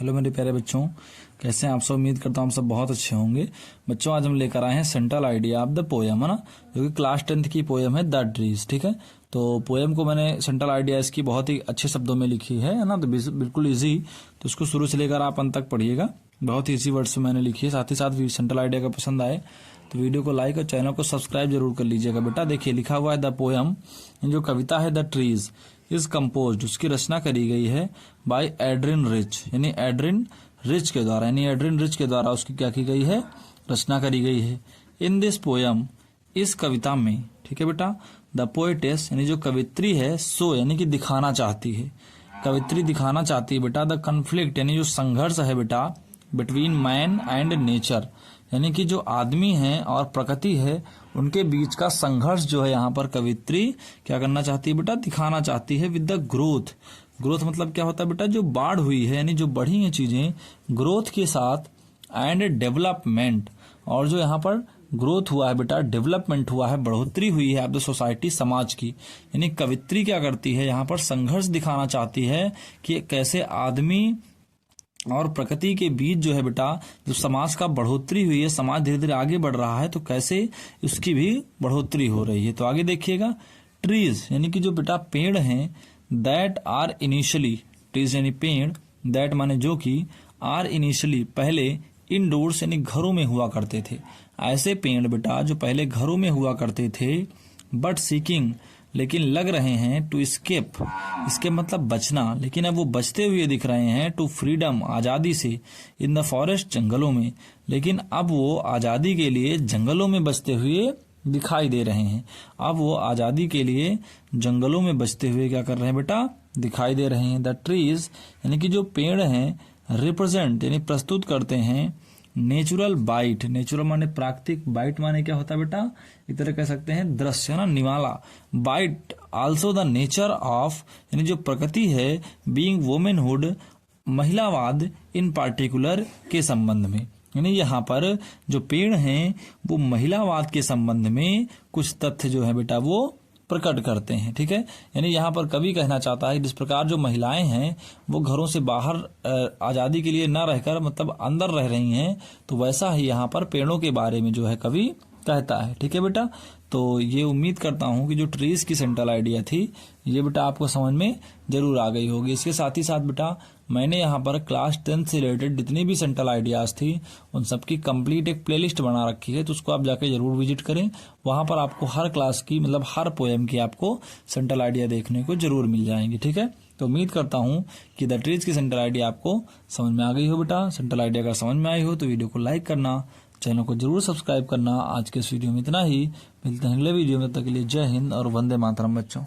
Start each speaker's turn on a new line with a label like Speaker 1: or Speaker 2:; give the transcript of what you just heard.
Speaker 1: Hello मेरे प्यारे बच्चों, कैसे हैं आप सब। उम्मीद करता हूँ आप सब बहुत अच्छे होंगे। बच्चों आज हम लेकर आए हैं central idea of the poem, है ना, जो कि क्लास 10th की पोयम है द ट्रीज। ठीक है, तो पोयम को मैंने सेंट्रल आइडिया इसकी बहुत ही अच्छे शब्दों में लिखी है ना, तो बिल्कुल ईजी। तो इसको शुरू से लेकर आप अंत तक पढ़िएगा, बहुत ही ईजी वर्ड्स में मैंने लिखी है। साथ ही साथ सेंट्रल आइडिया का पसंद आए तो वीडियो को लाइक और चैनल को सब्सक्राइब जरूर कर लीजिएगा। बेटा देखिए लिखा हुआ है द पोयम, जो कविता है द ट्रीज इज कंपोज्ड, उसकी रचना करी गई है बाय एड्रिन रिच, यानी एड्रिन रिच के द्वारा, यानी एड्रिन रिच के द्वारा उसकी क्या की गई है, रचना करी गई है। इन दिस पोयम, इस कविता में, ठीक है बेटा, द पोएटेस यानी जो कवित्री है, सो यानी कि दिखाना चाहती है, कवित्री दिखाना चाहती है बेटा द कन्फ्लिक्ट यानी जो संघर्ष है बेटा बिटवीन मैन एंड नेचर, यानी कि जो आदमी है और प्रकृति है उनके बीच का संघर्ष जो है यहाँ पर कवित्री क्या करना चाहती है बेटा, दिखाना चाहती है विद द ग्रोथ। ग्रोथ मतलब क्या होता है बेटा, जो बाढ़ हुई है यानी जो बढ़ी हैं चीजें ग्रोथ के साथ, एंड डेवलपमेंट, और जो यहाँ पर ग्रोथ हुआ है बेटा, डेवलपमेंट हुआ है, बढ़ोतरी हुई है ऑफ द सोसाइटी, समाज की। यानी कवित्री क्या करती है यहाँ पर, संघर्ष दिखाना चाहती है कि कैसे आदमी और प्रकृति के बीच जो है बेटा, जो समाज का बढ़ोतरी हुई है, समाज धीरे धीरे आगे बढ़ रहा है, तो कैसे उसकी भी बढ़ोतरी हो रही है। तो आगे देखिएगा, ट्रीज यानी कि जो बेटा पेड़ हैं, दैट आर इनिशियली, ट्रीज यानी पेड़, दैट माने जो कि, आर इनिशियली पहले, इनडोर्स यानी घरों में हुआ करते थे। ऐसे पेड़ बेटा जो पहले घरों में हुआ करते थे, बट सीकिंग लेकिन लग रहे हैं, टू स्केप, इसके मतलब बचना, लेकिन अब वो बचते हुए दिख रहे हैं, टू फ्रीडम आजादी से, इन द फॉरेस्ट जंगलों में, लेकिन अब वो आजादी के लिए जंगलों में बचते हुए दिखाई दे रहे हैं। अब वो आजादी के लिए जंगलों में बचते हुए क्या कर रहे हैं बेटा, दिखाई दे रहे हैं। द ट्रीज यानी कि जो पेड़ हैं, रिप्रेजेंट यानी प्रस्तुत करते हैं, नेचुरल बाइट, नेचुरल माने प्राकृतिक, बाइट माने क्या होता है बेटा, एक तरह कह सकते हैं दृश्य, ना, निवाला। Bite also the nature of, यानी जो प्रकृति है, बीइंग वुमेनहुड, महिलावाद इन पार्टिकुलर के संबंध में, यानी यहाँ पर जो पेड़ हैं वो महिलावाद के संबंध में कुछ तथ्य जो है बेटा वो प्रकट करते हैं। ठीक है, यानी यहाँ पर कवि कहना चाहता है जिस प्रकार जो महिलाएं हैं वो घरों से बाहर आजादी के लिए न रहकर मतलब अंदर रह रही हैं, तो वैसा ही यहाँ पर पेड़ों के बारे में जो है कवि कहता है। ठीक है बेटा, तो ये उम्मीद करता हूँ कि जो ट्रीज की सेंट्रल आइडिया थी ये बेटा आपको समझ में जरूर आ गई होगी। इसके साथ ही साथ बेटा मैंने यहाँ पर क्लास 10 से रिलेटेड जितनी भी सेंट्रल आइडियाज थी उन सबकी कंप्लीट एक प्लेलिस्ट बना रखी है, तो उसको आप जाके जरूर विजिट करें। वहां पर आपको हर क्लास की मतलब हर पोएम की आपको सेंट्रल आइडिया देखने को जरूर मिल जाएंगे। ठीक है, तो उम्मीद करता हूँ कि द ट्रीज की सेंट्रल आइडिया आपको समझ में आ गई हो बेटा। सेंट्रल आइडिया का समझ में आई हो तो वीडियो को लाइक करना, चैनल को जरूर सब्सक्राइब करना। आज के इस वीडियो में इतना ही, मिलते हैं अगले वीडियो में, तब तक के लिए जय हिंद और वंदे मातरम बच्चों।